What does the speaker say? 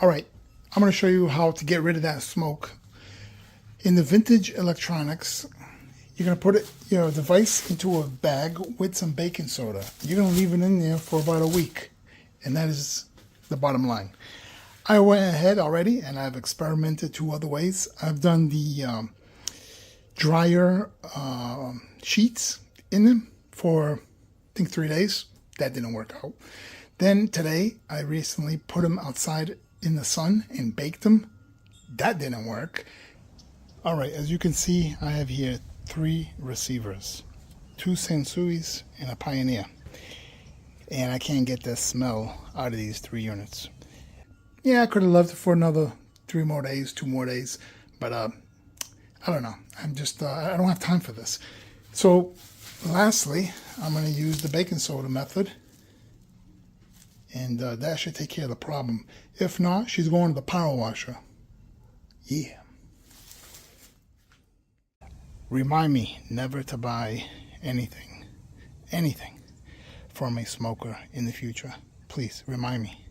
All right, I'm going to show you how to get rid of that smoke. In the vintage electronics, you're going to put your device into a bag with some baking soda. You're going to leave it in there for about a week, and that is the bottom line. I went ahead already and I've experimented 2 other ways. I've done the dryer sheets in them for, I think, 3 days. That didn't work out. Then today, I recently put them outside in the sun and baked them. That didn't work. All right, as you can see, I have here 3 receivers, 2 Sensuis and a Pioneer. And I can't get that smell out of these 3 units. Yeah, I could have loved it for another 3 more days, 2 more days, but I don't know. I'm just, I don't have time for this. So, lastly, I'm going to use the baking soda method, and that should take care of the problem. If not, she's going to the power washer. Yeah. Remind me never to buy anything from a smoker in the future. Please remind me.